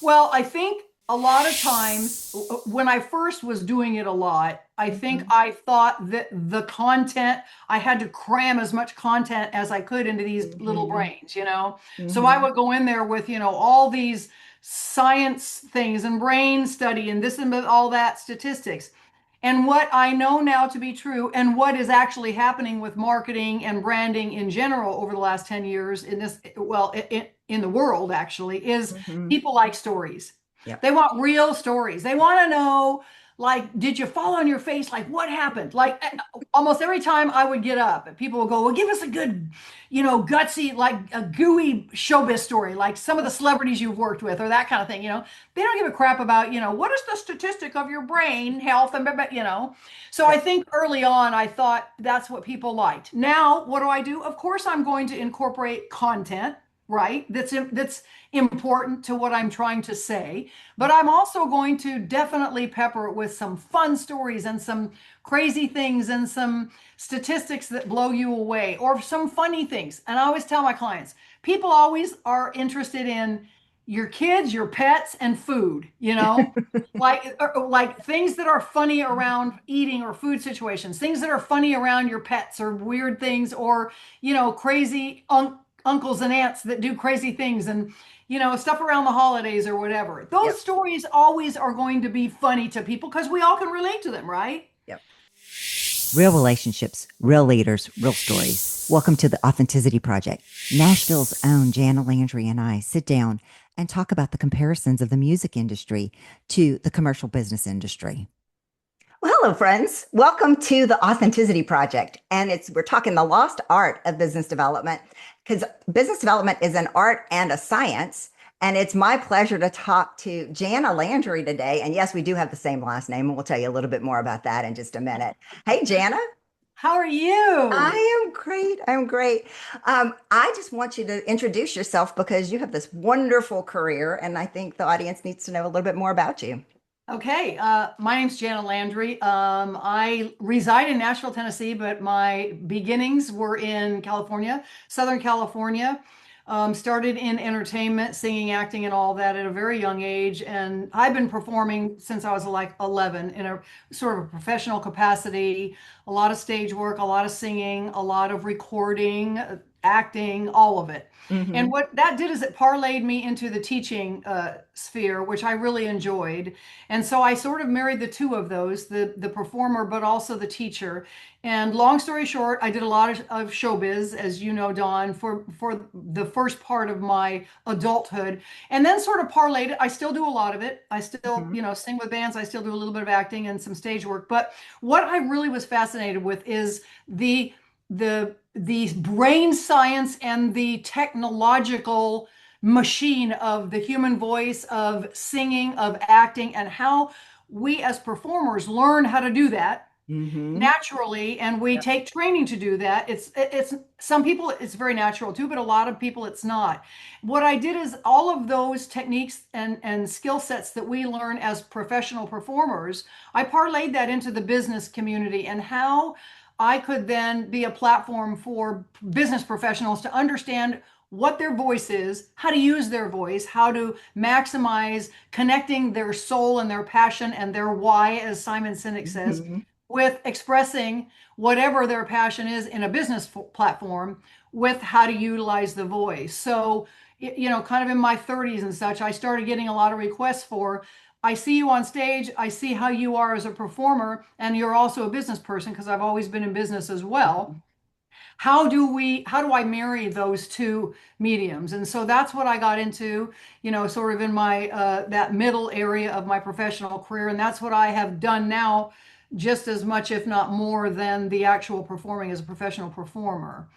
Well, I think a lot of times when I first was doing it a lot, I think Mhm. I thought that the content, I had to cram as much content as I could into these little Mhm. brains, you know? So I Mhm. would go in there with, all these science things and brain study and this and all that statistics. And what I know now to be true, and what is actually happening with marketing and branding in general over the last 10 years in this, well, in the world actually, is Mhm. people like stories. Yep. They want real stories. They want to know, like, did you fall on your face? Like, what happened? Like, almost every time I would get up, and people would go, well, give us a good, gutsy, like a gooey showbiz story, like some of the celebrities you've worked with or that kind of thing. They don't give a crap about, what is the statistic of your brain health and. So I Yep. think early on I thought that's what people liked. Now, what do I do? Of course, I'm going to incorporate content, right? That's important to what I'm trying to say. But I'm also going to definitely pepper it with some fun stories and some crazy things and some statistics that blow you away or some funny things. And I always tell my clients, people always are interested in your kids, your pets, and food, like things that are funny around eating or food situations, things that are funny around your pets or weird things or, crazy uncles and aunts that do crazy things and, stuff around the holidays or whatever. Those Yep. stories always are going to be funny to people because we all can relate to them, right? Yep. Real relationships, real leaders, real stories. Welcome to the Authenticity Project. Nashville's own Janna Landry and I sit down and talk about the comparisons of the music industry to the commercial business industry. Well, hello, friends. Welcome to the Authenticity Project. And we're talking the lost art of business development because business development is an art and a science. And it's my pleasure to talk to Janna Landry today. And yes, we do have the same last name, and we'll tell you a little bit more about that in just a minute. Hey, Janna. How are you? I am great. I'm great. I just want you to introduce yourself because you have this wonderful career, and I think the audience needs to know a little bit more about you. Okay, my name's Janna Landry. I reside in Nashville, Tennessee, but my beginnings were in California, Southern California. Started in entertainment, singing, acting, and all that at a very young age. And I've been performing since I was like 11 in a sort of a professional capacity, a lot of stage work, a lot of singing, a lot of recording, acting, all of it. And Hmm. what that did is it parlayed me into the teaching sphere, which I really enjoyed. And so I sort of married the two of those, the performer, but also the teacher. And long story short, I did a lot of showbiz, as you know, Dawn, for the first part of my adulthood, and then sort of parlayed it. I still do a lot of it. I still, Hmm. sing with bands. I still do a little bit of acting and some stage work. But what I really was fascinated with is the brain science and the technological machine of the human voice, of singing, of acting, and how we as performers learn how to do that Hmm. naturally, and we take training to do that. It's some people it's very natural too, but a lot of people it's not. What I did is all of those techniques and skill sets that we learn as professional performers, I parlayed that into the business community and how I could then be a platform for business professionals to understand what their voice is, how to use their voice, how to maximize connecting their soul and their passion and their why, as Simon Sinek says, Hmm. with expressing whatever their passion is in a business platform with how to utilize the voice. So, kind of in my 30s and such, I started getting a lot of requests for, I see you on stage, I see how you are as a performer, and you're also a business person because I've always been in business as well. How do I marry those two mediums? And so that's what I got into, sort of in my that middle area of my professional career. And that's what I have done now just as much, if not more, than the actual performing as a professional performer.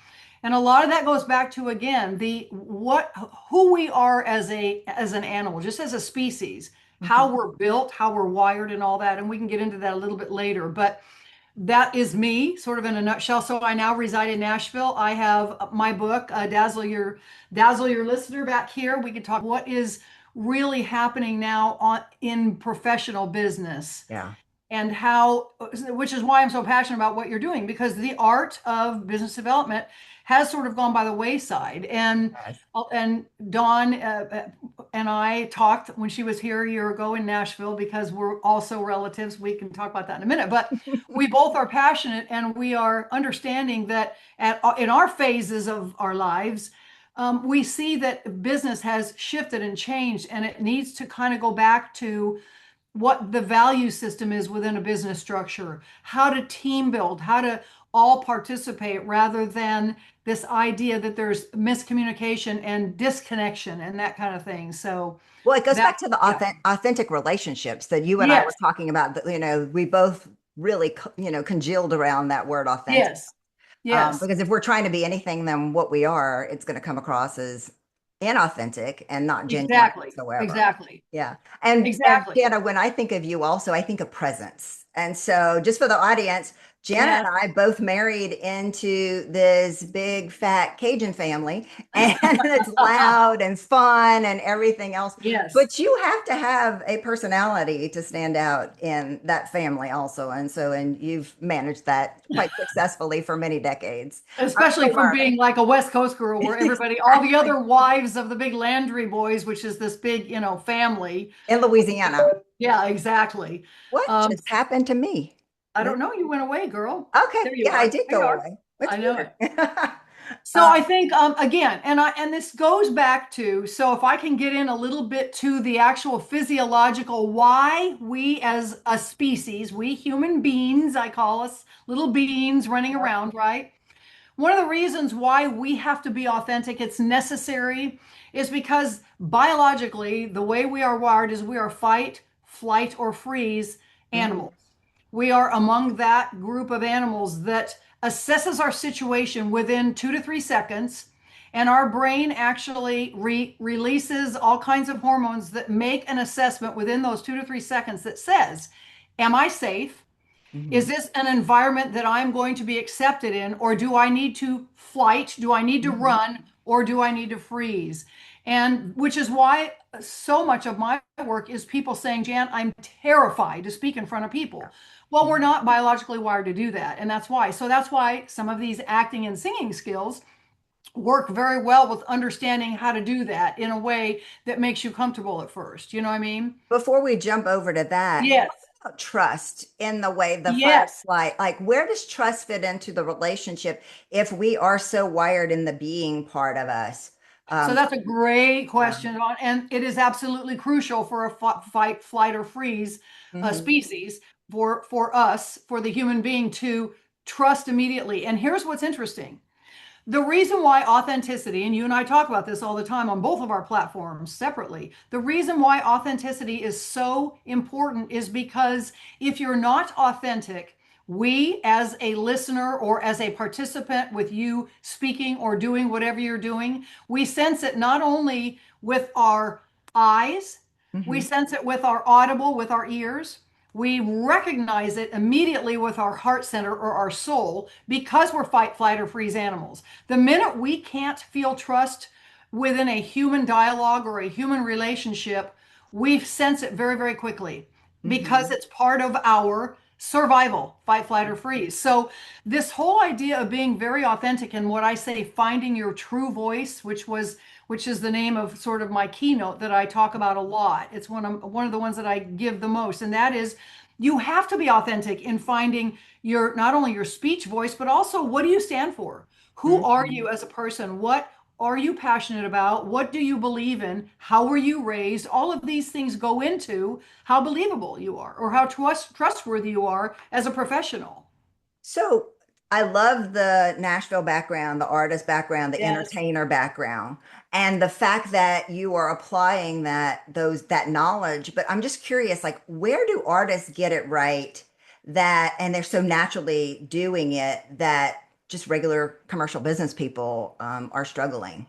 And a lot of that goes back to, again, the what who we are as an animal, just as a species, how Hmm. we're built, how we're wired, and all that. And we can get into that a little bit later. But that is me, sort of in a nutshell. So I now reside in Nashville. I have my book, Dazzle Your Listener, back here. We could talk what is really happening now in professional business Yeah. and how, which is why I'm so passionate about what you're doing, because the art of business development has sort of gone by the wayside. And Yes. Dawn, and I talked when she was here a year ago in Nashville, because we're also relatives. We can talk about that in a minute, but we both are passionate, and we are understanding that in our phases of our lives, we see that business has shifted and changed, and it needs to kind of go back to what the value system is within a business structure, how to team build, how to all participate, rather than this idea that there's miscommunication and disconnection and that kind of thing. So Well, it goes that, back to the yeah, authentic relationships that you and I were yes, talking about. That we both really congealed around that word authentic. yes, yes, Because if we're trying to be anything than what we are, it's going to come across as inauthentic and not genuine exactly, whatsoever. exactly, Yeah. And exactly. Jana, when I think of you also, I think of presence. And so just for the audience, Jana Yes, and I both married into this big fat Cajun family, and it's loud and fun and everything else. yes. But you have to have a personality to stand out in that family also. And you've managed that quite successfully for many decades. I'm Especially still from learning. being like a West Coast girl, where everybody, all the Exactly. other wives of the big Landry boys, which is this big, family. In Louisiana. Yeah, exactly. What Um, just happened to me? I don't know. You went away, girl. Okay. There you Yeah, I are. did There you go are. away. That's I know weird. it. So I think again, and this goes back to, so if I can get in a little bit to the actual physiological why we as a species, we human beings, I call us little beings running around, right? One of the reasons why we have to be authentic, it's necessary, is because biologically, the way we are wired is we are fight, flight, or freeze Mhm. animals. We are among that group of animals that assesses our situation within 2 to 3 seconds, and our brain actually releases all kinds of hormones that make an assessment within those 2 to 3 seconds that says, am I safe? Is Mhm. this an environment that I'm going to be accepted in, or do I need to flight? Do I need to Mhm. run, or do I need to freeze? And which is why so much of my work is people saying, Jan, I'm terrified to speak in front of people. Well, we're Mhm. not biologically wired to do that. And that's why. So that's why some of these acting and singing skills work very well with understanding how to do that in a way that makes you comfortable at first. You know what I mean? Before we jump over to that, Yes. what about trust in the way the fight or Yes. flight? Like, where does trust fit into the relationship if we are so wired in the being part of us? So Um, that's a great yeah. question, and it is absolutely crucial for a fight, flight, or freeze Mhm. species, for us, for the human being to trust immediately. And here's what's interesting. The reason why authenticity, and you and I talk about this all the time on both of our platforms separately, the reason why authenticity is so important is because if you're not authentic, we as a listener or as a participant with you speaking or doing whatever you're doing, we sense it not only with our eyes, we Mhm. sense it with our audible, with our ears. We recognize it immediately with our heart center or our soul, because we're fight, flight, or freeze animals. The minute we can't feel trust within a human dialogue or a human relationship, we sense it very, very quickly, because Mhm. it's part of our survival, fight, flight, or freeze. So, this whole idea of being very authentic, and what I say, finding your true voice, which is the name of sort of my keynote that I talk about a lot. It's one of the ones that I give the most, and that is, you have to be authentic in finding your, not only your speech voice, but also, what do you stand for? Who are Mhm. you as a person? What are you passionate about? What do you believe in? How were you raised? All of these things go into how believable you are, or how trustworthy you are as a professional. So I love the Nashville background, the artist background, the Yes. entertainer background, and the fact that you are applying that knowledge. But I'm just curious, like, where do artists get it right and they're so naturally doing it that just regular commercial business people are struggling?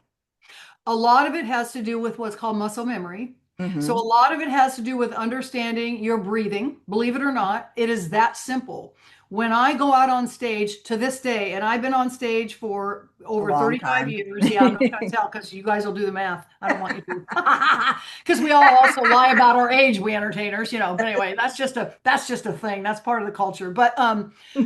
A lot of it has to do with what's called muscle memory. So a Hmm. lot of it has to do with understanding your breathing. Believe it or not, it is that simple. When I go out on stage to this day, and I've been on stage for A over long 35 time. years. Yeah, I'm not going to tell, because you guys will do the math. I don't want you to. Because we all also lie about our age, we entertainers. But anyway, that's just a thing. That's part of the culture. But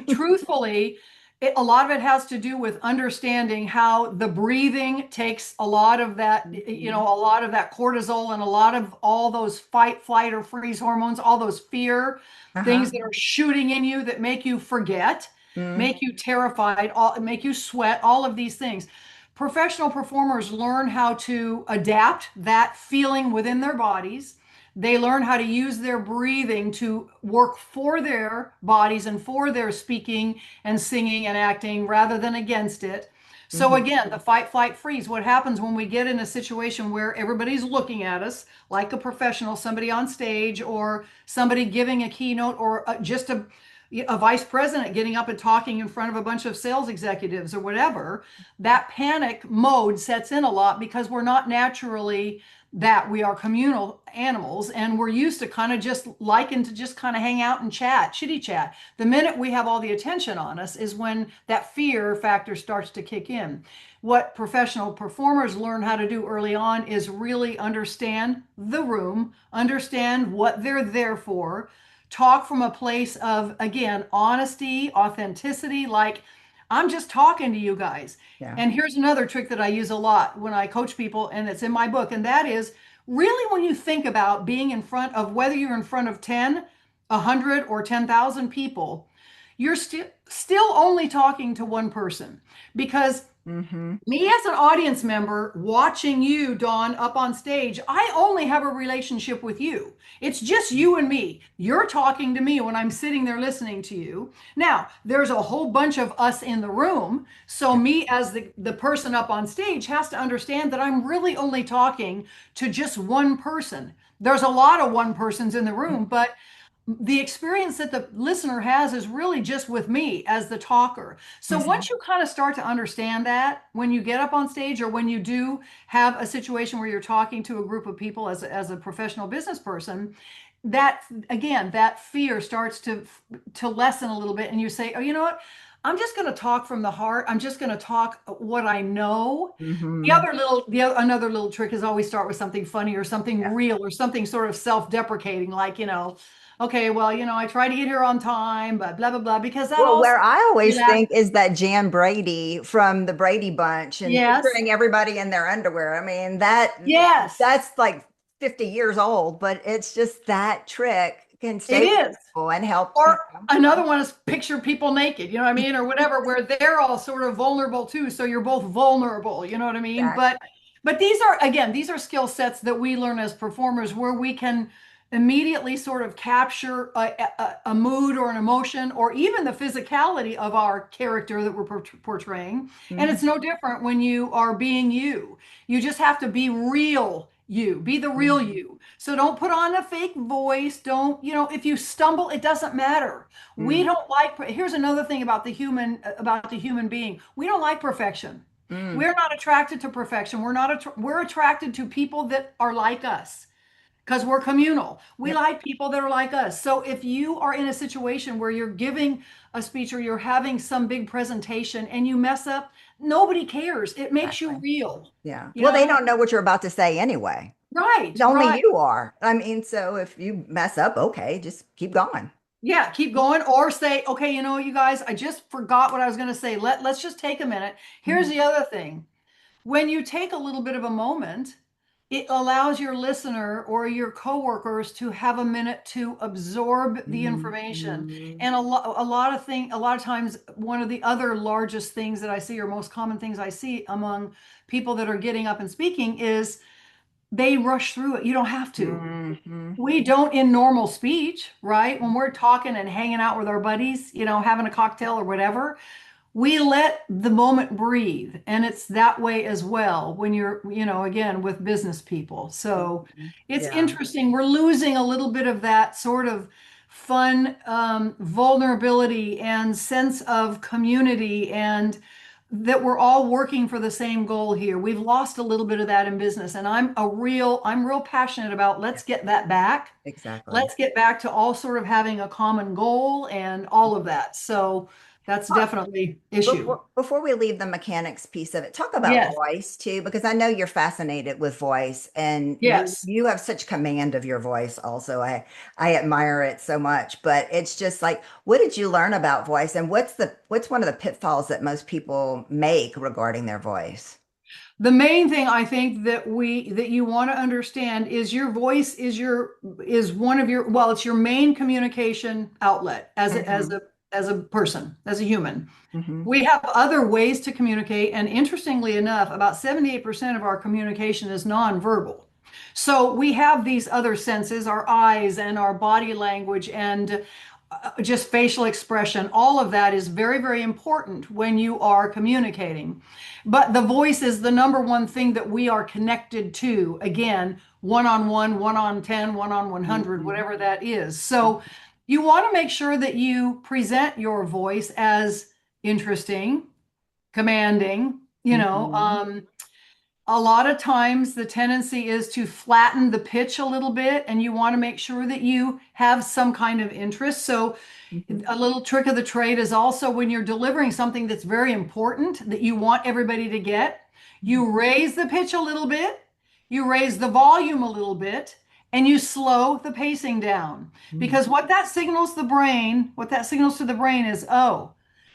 truthfully, A lot of it has to do with understanding how the breathing takes a lot of that, Mhm. a lot of that cortisol and a lot of all those fight, flight, or freeze hormones, all those fear Uh-huh. things that are shooting in you that make you forget, Mm. make you terrified, make you sweat, all of these things. Professional performers learn how to adapt that feeling within their bodies. They learn how to use their breathing to work for their bodies and for their speaking and singing and acting rather than against it. So Mhm. again, the fight, flight, freeze. What happens when we get in a situation where everybody's looking at us, like a professional, somebody on stage, or somebody giving a keynote, or just a vice president getting up and talking in front of a bunch of sales executives or whatever, that panic mode sets in a lot because we're not naturally that. We are communal animals and we're used to kind of just liking to just kind of hang out and chat, chitty chat. The minute we have all the attention on us is when that fear factor starts to kick in. What professional performers learn how to do early on is really understand the room, understand what they're there for, talk from a place of, again, honesty, authenticity, like, I'm just talking to you guys. Yeah. And here's another trick that I use a lot when I coach people, and it's in my book, and that is really when you think about being in front of, whether you're in front of 10, 100, or 10,000 people, you're still only talking to one person. Because Mm-hmm. me as an audience member watching you, Dawn, up on stage, I only have a relationship with you. It's just you and me. You're talking to me when I'm sitting there listening to you. Now, there's a whole bunch of us in the room. So, me as the person up on stage has to understand that I'm really only talking to just one person. There's a lot of one persons in the room, but the experience that the listener has is really just with me as the talker. So Mm-hmm. once you kind of start to understand that, when you get up on stage or when you do have a situation where you're talking to a group of people as a professional business person, that again, that fear starts to lessen a little bit, and you say, oh, you know what? I'm just going to talk from the heart. I'm just going to talk what I know. Mm-hmm. Another little trick is always start with something funny or something Yeah. real or something sort of self-deprecating, like, okay, well, I try to get here on time, but blah, blah, blah, because that Well, also where I always relax. think is that Jan Brady from the Brady Bunch and Yes, picturing everybody in their underwear. I mean, yes, that's like 50 years old, but it's just that trick can it stay with is. people and help, Or another one is picture people naked, you know what I mean? Or whatever, where they're all sort of vulnerable too. So you're both vulnerable, you know what I mean? exactly. But these are skill sets that we learn as performers where we can immediately sort of capture a mood or an emotion or even the physicality of our character that we're portraying. And Mhm. it's no different when you are being you. You just have to be real you, be the real Mhm. you. So don't put on a fake voice. Don't, if you stumble, it doesn't matter. We Mm. don't like, here's another thing about the human being. We don't like perfection. Mm. We're not attracted to perfection. We're attracted to people that are like us because we're communal. We Yep. like people that are like us. So if you are in a situation where you're giving a speech or you're having some big presentation and you mess up, nobody cares. It makes you Exactly. real, Yeah. you Well, they know? don't know what you're about to say anyway. Right, Only right. you are. I mean, so if you mess up, okay, just keep going. Yeah, keep going or say, okay, you guys, I just forgot what I was going to say. Let's just take a minute. Here's Mhm. the other thing. When you take a little bit of a moment, it allows your listener or your coworkers to have a minute to absorb the information. Mhm. And a lot of times, one of the other largest things that I see, or most common things I see among people that are getting up and speaking, is they rush through it. You don't have to. Mhm. We don't in normal speech, right? When we're talking and hanging out with our buddies, having a cocktail or whatever, we let the moment breathe. And it's that way as well when you're, again, with business people. So Mhm. it's Yeah. interesting. We're losing a little bit of that sort of fun, vulnerability and sense of community, and that we're all working for the same goal here. We've lost a little bit of that in business. And I'm real passionate about, let's get that back. Exactly. Let's get back to all sort of having a common goal and all of that. So That's definitely issue. Before we leave the mechanics piece of it, talk about Yes. voice too, because I know you're fascinated with voice and Yes. you have such command of your voice also. I admire it so much, but it's just like, what did you learn about voice and what's one of the pitfalls that most people make regarding their voice? The main thing I think that you want to understand is your voice is one of your, well, it's your main communication outlet Hmm. as a person, as a human. Hmm. We have other ways to communicate, and interestingly enough, about 78% of our communication is nonverbal. So we have these other senses, our eyes and our body language and just facial expression. All of that is very, very important when you are communicating. But the voice is the number one thing that we are connected to. Again, one on one, one on 10, one on 100, Hmm. whatever that is. So you want to make sure that you present your voice as interesting, commanding, Hmm. a lot of times the tendency is to flatten the pitch a little bit, and you want to make sure that you have some kind of interest. So Hmm. a little trick of the trade is also when you're delivering something that's very important that you want everybody to get, you raise the pitch a little bit, you raise the volume a little bit, and you slow the pacing down. Hmm. Because what that signals to the brain is, oh,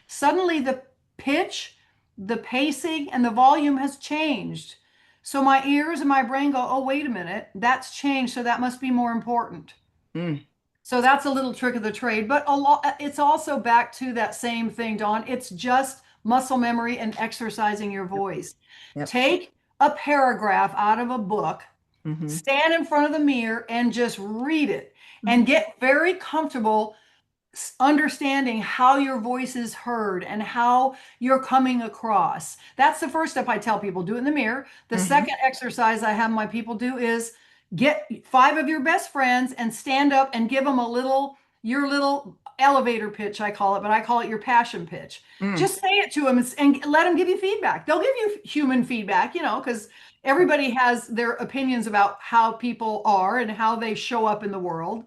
suddenly the pitch, the pacing, and the volume has changed. So my ears and my brain go, oh, wait a minute, that's changed. So that must be more important. Hmm. So that's a little trick of the trade, but a lot, it's also back to that same thing, Dawn. It's just muscle memory and exercising your Yep. voice. Yep. Take a paragraph out of a book, Hmm. stand in front of the mirror and just read it and Hmm. get very comfortable understanding how your voice is heard and how you're coming across. That's the first step I tell people, do it in the mirror. The Hmm. second exercise I have my people do is get five of your best friends and stand up and give them your little elevator pitch, I call it, but I call it your passion pitch. Hmm. Just say it to them and let them give you feedback. They'll give you human feedback, because everybody has their opinions about how people are and how they show up in the world.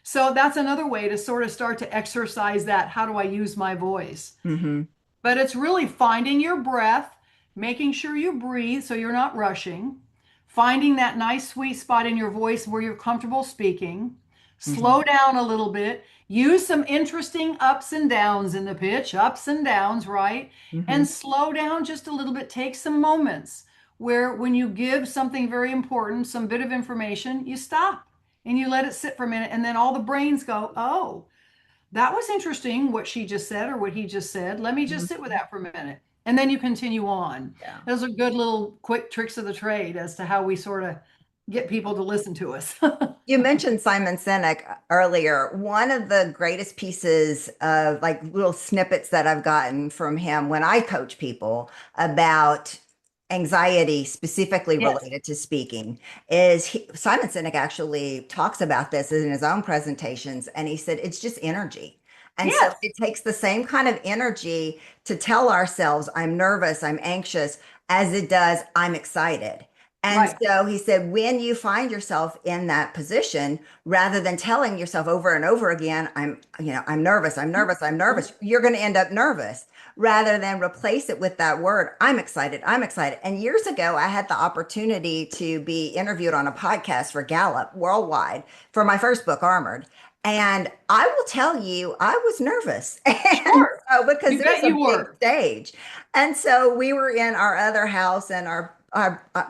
So that's another way to sort of start to exercise that. How do I use my voice? Hmm. But it's really finding your breath, making sure you breathe so you're not rushing, finding that nice sweet spot in your voice where you're comfortable speaking, Hmm. slow down a little bit, use some interesting ups and downs in the pitch, ups and downs, right? Hmm. And slow down just a little bit. Take some moments where when you give something very important, some bit of information, you stop and you let it sit for a minute, and then all the brains go, oh, that was interesting what she just said or what he just said. Let me just sit with Hmm. that for a minute. And then you continue on. Yeah. Those are good little quick tricks of the trade as to how we sort of get people to listen to us. You mentioned Simon Sinek earlier. One of the greatest pieces of like little snippets that I've gotten from him when I coach people about anxiety specifically Yes. related to speaking is Simon Sinek actually talks about this in his own presentations. And he said, it's just energy. And so Yes. it takes the same kind of energy to tell ourselves, I'm nervous, I'm anxious, as it does, I'm excited. And Right. so he said, when you find yourself in that position, rather than telling yourself over and over again, I'm nervous, I'm nervous, I'm nervous, you're going to end up nervous rather than replace it with that word, I'm excited, I'm excited. And years ago, I had the opportunity to be interviewed on a podcast for Gallup worldwide for my first book, Armored. And I will tell you, I was nervous. And Sure. so, because You it was bet a you big were. stage. And so we were in our other house, and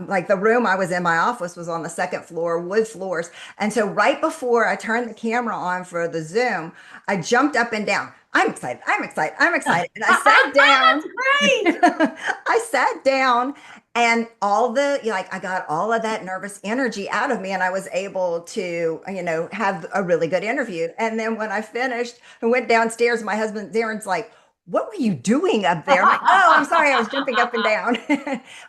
like the room I was in, my office was on the second floor, wood floors. And so right before I turned the camera on for the Zoom, I jumped up and down. I'm excited. I'm excited. I'm excited. And I sat down. That's great. I sat down and I got all of that nervous energy out of me, and I was able to, have a really good interview. And then when I finished and went downstairs, my husband Darren's like, what were you doing up there? I'm like, oh, I'm sorry, I was jumping up and down.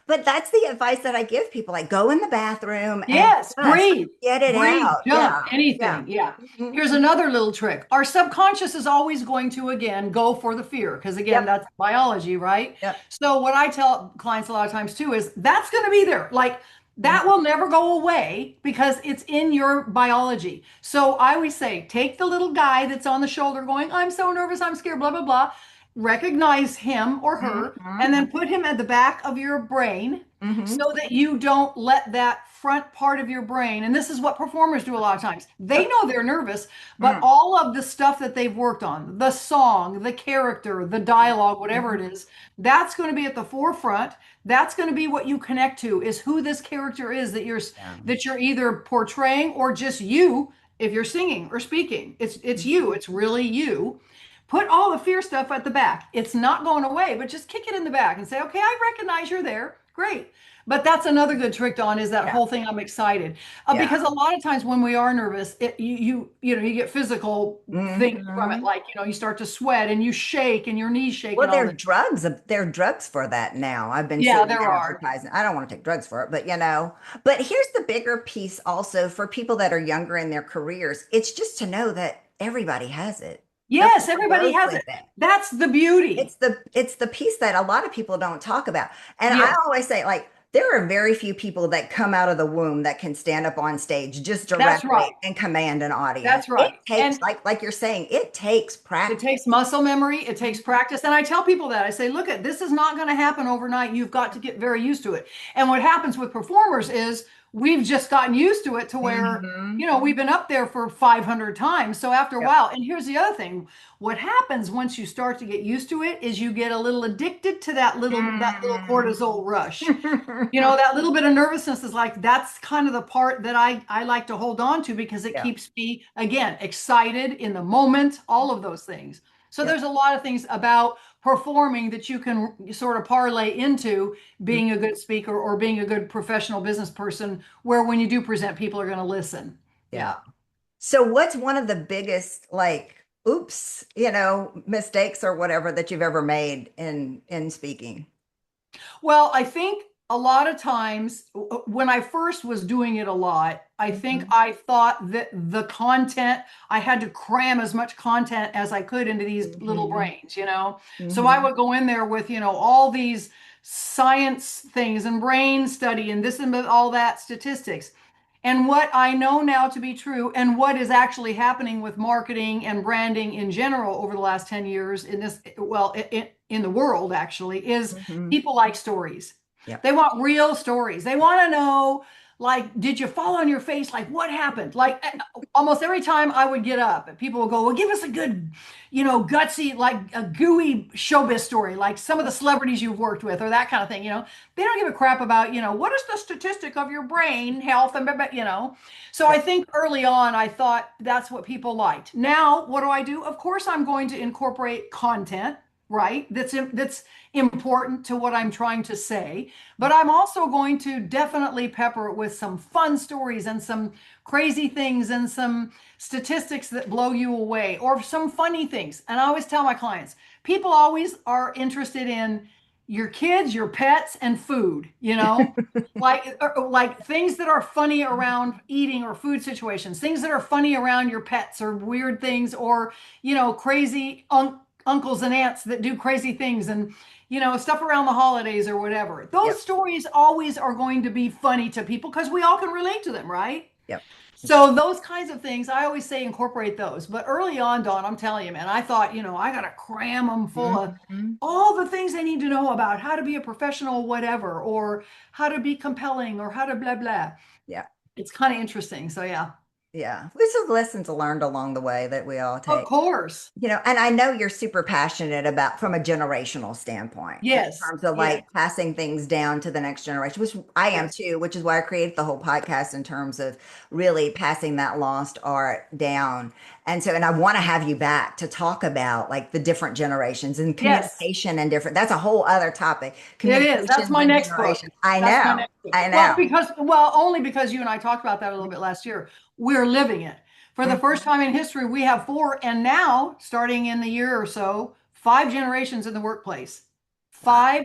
But that's the advice that I give people, like go in the bathroom and Yes, just breathe, get it breathe, out. jump, Yeah. Yeah. anything. Yeah. Mhm. Here's another little trick. Our subconscious is always going to, again, go for the fear because, again, Yep. that's biology, right? Yep. So, what I tell clients a lot of times too is that's going to be there. Like, Mhm. that will never go away because it's in your biology. So, I always say, take the little guy that's on the shoulder going, I'm so nervous, I'm scared, blah, blah, blah. recognize him or her, and then put him at the back of your brain Mm-hmm. so that you don't let that front part of your brain, and this is what performers do a lot of times. They know they're nervous, but Mm-hmm. all of the stuff that they've worked on, the song, the character, the dialogue, whatever it is, that's going to be at the forefront. That's going to be what you connect to, is who this character is Yeah. that you're either portraying, or just you if you're singing or speaking. It's you. It's really you. Put all the fear stuff at the back. It's not going away, but just kick it in the back and say, okay, I recognize you're there. Great. But that's another good trick, Dawn, is that Yeah. whole thing. I'm excited Yeah. because a lot of times when we are nervous, you get physical things from it. Mm-hmm. Like, you start to sweat and you shake and your knees shake Well, and all that. there are drugs for that now. I've been Yeah, seeing there are. advertising. I don't want to take drugs for it, but but here's the bigger piece also for people that are younger in their careers. It's just to know that everybody has it. Yes, Everyone everybody goes has with it. it. That's the beauty. It's the piece that a lot of people don't talk about. And I Yes, always say, like, there are very few people that come out of the womb that can stand up on stage just that's right. directly and command an audience. That's It right. takes, And like you're saying, it takes it practice. takes muscle memory, it takes practice. And I tell people that. I say, look, this is not going to happen overnight. You've got to get very used to it. And what happens with performers is we've just gotten used to it to where, Hmm. we've been up there for 500 times. So after a Yep. while, and here's the other thing, what happens once you start to get used to it is you get a little addicted to that little cortisol rush. That little bit of nervousness is like, that's kind of the part that I like to hold on to, because it Yeah. keeps me, again, excited in the moment, all of those things. So Yep. there's a lot of things about performing that you can sort of parlay into being a good speaker or being a good professional business person, where when you do present, people are going to listen. Yeah. Yeah. So what's one of the biggest, like, oops, mistakes or whatever that you've ever made in speaking? Well, I think a lot of times when I first was doing it a lot, I think Mhm. I thought that the content, I had to cram as much content as I could into these little Mhm. brains. So I Mhm. would go in there with, all these science things and brain study and this and all that statistics. And what I know now to be true, and what is actually happening with marketing and branding in general over the last 10 years in this, well, in the world actually, is Mhm. people like stories. Yep. They want real stories. They want to know, like, did you fall on your face? Like, what happened? Like, almost every time I would get up, and people would go, well, give us a good, gutsy, like a gooey showbiz story, like some of the celebrities you've worked with, or that kind of thing. They don't give a crap about, what is the statistic of your brain health and. So I Yep. think early on I thought that's what people liked. Now, what do I do? Of course, I'm going to incorporate content, right? That's important to what I'm trying to say. But I'm also going to definitely pepper it with some fun stories and some crazy things and some statistics that blow you away, or some funny things. And I always tell my clients, people always are interested in your kids, your pets, and food. Like things that are funny around eating or food situations, things that are funny around your pets, or weird things, or crazy uncles and aunts that do crazy things, and stuff around the holidays or whatever. Those Yep. stories always are going to be funny to people because we all can relate to them, right? Yep. So those kinds of things, I always say incorporate those. But early on, Dawn, I'm telling you, man, I thought, I got to cram them full of Mhm. all the things they need to know about how to be a professional, whatever, or how to be compelling, or how to blah, blah. Yeah. It's kind of interesting. So, yeah, Yeah. This is lessons learned along the way that we all of take. course. And I know you're super passionate about from a generational standpoint in Yes. terms of Yes. like passing things down to the next generation, which I am Yes. too, which is why I created the whole podcast in terms of really passing that lost art down. And I want to have you back to talk about like the different generations and Yes. communication and different, that's a whole other topic. It is. That's Communications my and next book. generations. I That's my know. next book. I Well, know. only because you and I talked about that a little bit last year. We're living it. For the first Mhm. time in history, we have four, and now, starting in the year or so, five generations in the workplace. Wow. Five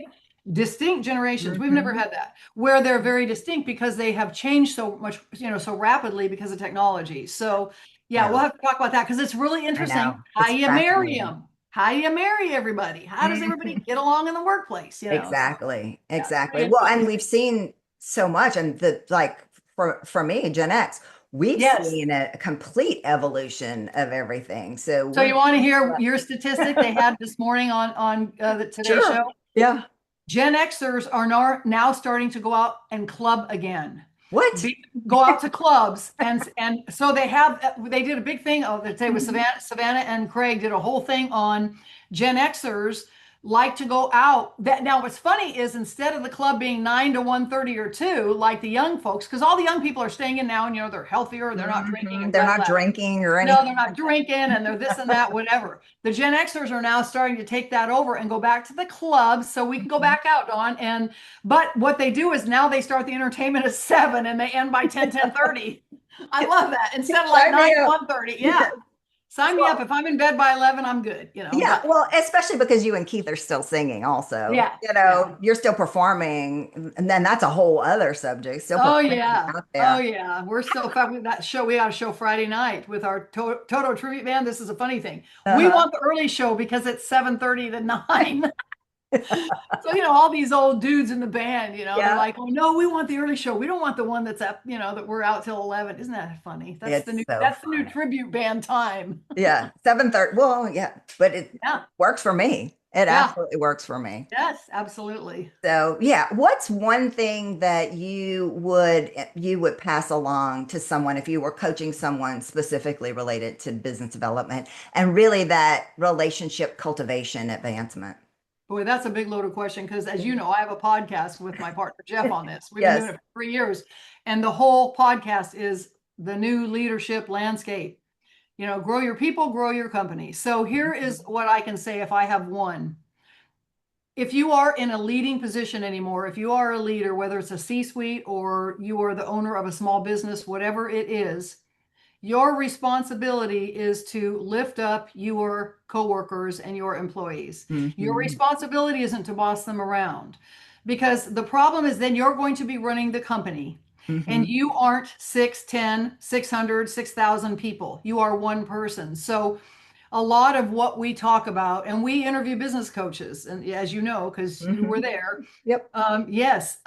distinct generations. We've never Mhm. had that, where they're very distinct because they have changed so much, so rapidly because of technology. So, yeah, Yeah, we'll have to talk about that because it's really I interesting know. how It's you marry fascinating. them. How you marry everybody? How does everybody get along in the workplace? So, Exactly. yeah, Exactly. pretty Well, interesting. and we've seen so much and the like for me, Gen X, we've Yes. seen a complete evolution of everything. So So we're you want to hear your statistic they had this morning on the Today Show? sure. Yeah. Gen Xers are now starting to go out and club again. What? Go out to clubs, and so they did a big thing. Oh, that say with Savannah and Craig did a whole thing on Gen Xers like to go out. That now what's funny is instead of the club being 9 to 1:30 or 2 like the young folks, because all the young people are staying in now, and they're healthier, they're not drinking Mhm. and They're not whatever. drinking or No, anything they're not like that. drinking and they're this and that, whatever. The Gen Xers are now starting to take that over and go back to the clubs so we can go Mhm. back out, Dawn. But what they do is now they start the entertainment at 7 and they end by 10:30. I love that. Instead of like Sign 9 me to up. 1:30. Yeah. Sign me up. Well, If I'm in bed by 11, I'm good, yeah, but well, especially because you and Keith are still singing also. yeah, yeah. You're still performing, and then that's a whole other subject, still Oh performing yeah. out Oh there. yeah. We're so fun with that show. We got a show Friday night with our Toto tribute band. This is a funny thing. We Uh-huh. want the early show because it's 7:30 to 9. So, all these old dudes in the band, they're Yeah, like, oh no, we want the early show. We don't want the one that's up, that we're out till 11. Isn't that funny? it's so That's the new fun. tribute band time. Yeah, 7:30. Well, yeah, but it Yeah. works for me. It Yeah. absolutely works for me. Yes, absolutely. So, yeah, what's one thing that you would pass along to someone if you were coaching someone specifically related to business development and really that relationship cultivation advancement? Boy, that's a big loaded question because, as you know, I have a podcast with my partner Jeff on this. We've been doing Yes. it for 3 years, and the whole podcast is the new leadership landscape. Grow your people, grow your company. So here is what I can say if I have one. If you are in a leading position anymore, if you are a leader, whether it's a C-suite or you are the owner of a small business, whatever it is, your responsibility is to lift up your coworkers and your employees. Your Mhm. responsibility isn't to boss them around because the problem is then you're going to be running the company and Mhm. you aren't 6, 10, 600, 6,000 people. You are one person. So a lot of what we talk about, and we interview business coaches, and as you know, because you were Mhm. there, Yep. yes,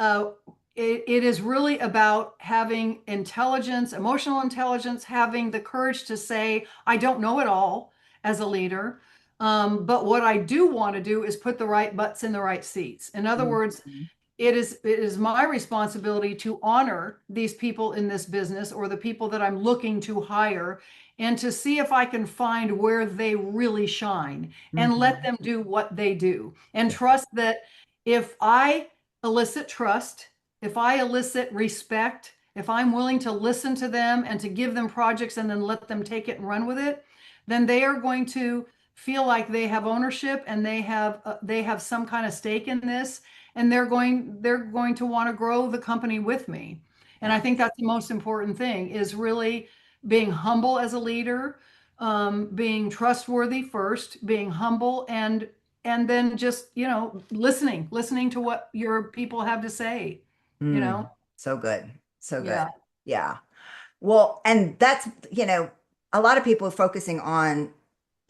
it is really about having intelligence, emotional intelligence, having the courage to say, I don't know it all as a leader. But what I do want to do is put the right butts in the right seats. In other words, Mhm. it is my responsibility to honor these people in this business or the people that I'm looking to hire and to see if I can find where they really shine and let Mhm. them do what they do and trust that if I elicit trust, if I elicit respect, if I'm willing to listen to them and to give them projects and then let them take it and run with it, then they are going to feel like they have ownership and they have some kind of stake in this, and they're going to want to grow the company with me. And I Yeah. think that's the most important thing is really being humble as a leader, being trustworthy first, being humble, and then just listening to what your people have to say. you Mm. know So good. So good. yeah. Yeah. Well, and that's a lot of people are focusing on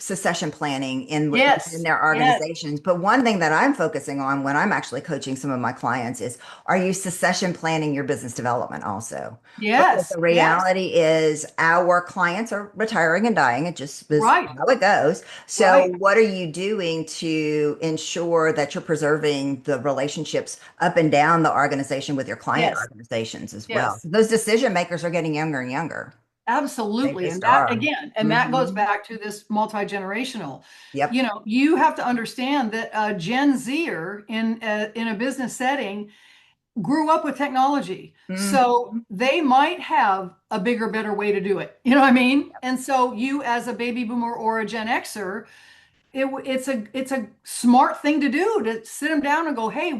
succession planning within Yes, their yes, organizations. But one thing that I'm focusing on when I'm actually coaching some of my clients is, are you succession planning your business development also? Because yes, the yes. reality is our clients are retiring and dying. It just is Right, how it goes. So right. what are you doing to ensure that you're preserving the relationships up and down the organization with your client Yes, organizations as well? yes. Those decision makers are getting younger and younger. They Absolutely. And just that are. again, and that goes Hmm. back to this multi-generational. Yep. You have to understand that a Gen Zer in a business setting grew up with technology. So Hmm. they might have a bigger, better way to do it. You know what I mean? And so you as a baby boomer or a Gen Xer, it's a smart thing to do to sit them down and go, hey,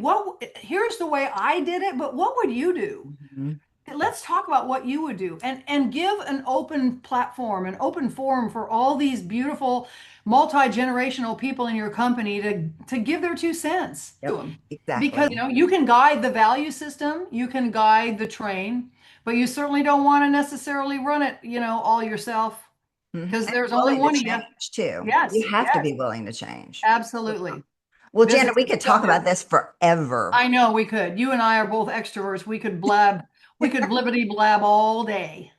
here's the way I did it, but what would you do? Hmm. Let's talk about what you would do and give an open platform, an open forum for all these beautiful multi-generational people in your company to give their 2 cents to Yep, them. Because exactly. you can guide the value system, you can guide the train, but you certainly don't want to necessarily run it, all yourself Mhm. because And there's only willing to one of you. change too. Yes, You have to yes, be willing to change. absolutely. Well, Janet, Business we is could so talk about different. this forever. I know we could. You and I are both extroverts. We could blibbity blab all day.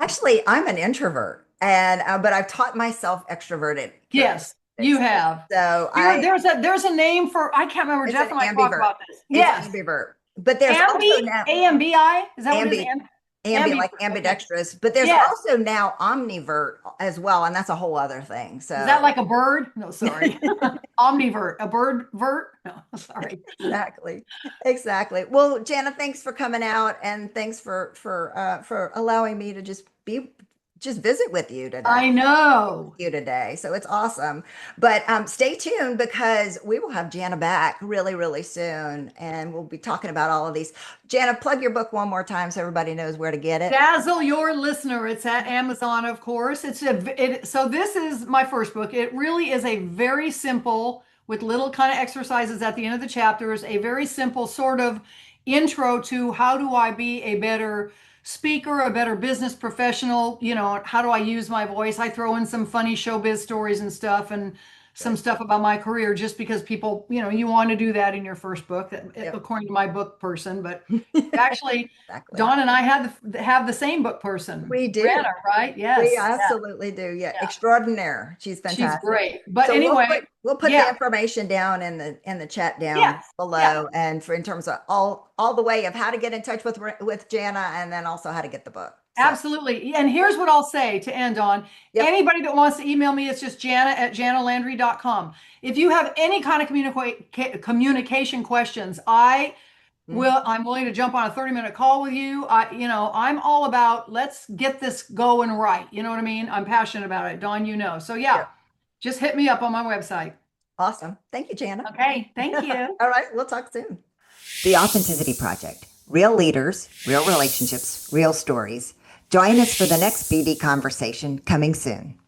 Actually, I'm an introvert, and but I've taught myself extroverted Yes, you characteristics. have. So I There's a name for, I can't remember. it's Jeff an and I talk ambivert. about this. It's Yes. ambivert. But there's also Ambi, now AMBI. Is that what it is? ambi ambi Ambi. like Okay. ambidextrous, but there's Yes. also now omnivert as well, and that's a whole other thing. Is that So like a bird? No, sorry. Omnivert, a bird vert? No, sorry. exactly. Exactly. Well, Janna, thanks for coming out, and thanks for allowing me to just visit with you today. I know. You today. So it's awesome. But stay tuned because we will have Janna back really, really soon. And we'll be talking about all of these. Janna, plug your book one more time so everybody knows where to get it. Dazzle Your Listener. It's at Amazon, of course. So this is my first book. It really is a very simple, with little kind of exercises at the end of the chapters, a very simple sort of intro to how do I be a better speaker, a better business professional, how do I use my voice? I throw in some funny showbiz stories and stuff and some stuff about my career just because people, you want to do that in your first book, according to my book person, but actually Exactly. Dawn and I have the same book person. We do. Brianna, right? Yes. We Yeah. absolutely do. Yeah. Yeah. Extraordinaire. She's She's fantastic. great. But So anyway, we'll put the yeah. information down in the chat down Yeah. below, Yeah. and in terms of all the way of how to get in touch with Janna, and then also how to get the book. So, Absolutely. And here's what I'll say to end on. Yep. Anybody that wants to email me, it's just Janna@jannalandry.com. If you have any kind of communication questions, I'm willing to jump on a 30-minute call with you. I'm all about, let's get this going right. You know what I mean? I'm passionate about it. Dawn, So Yep. just hit me up on my website. Awesome. Thank you, Janna. Okay. Thank you. All right. We'll talk soon. The Authenticity Project. Real leaders, real relationships, real stories. Join us for the next BD conversation coming soon.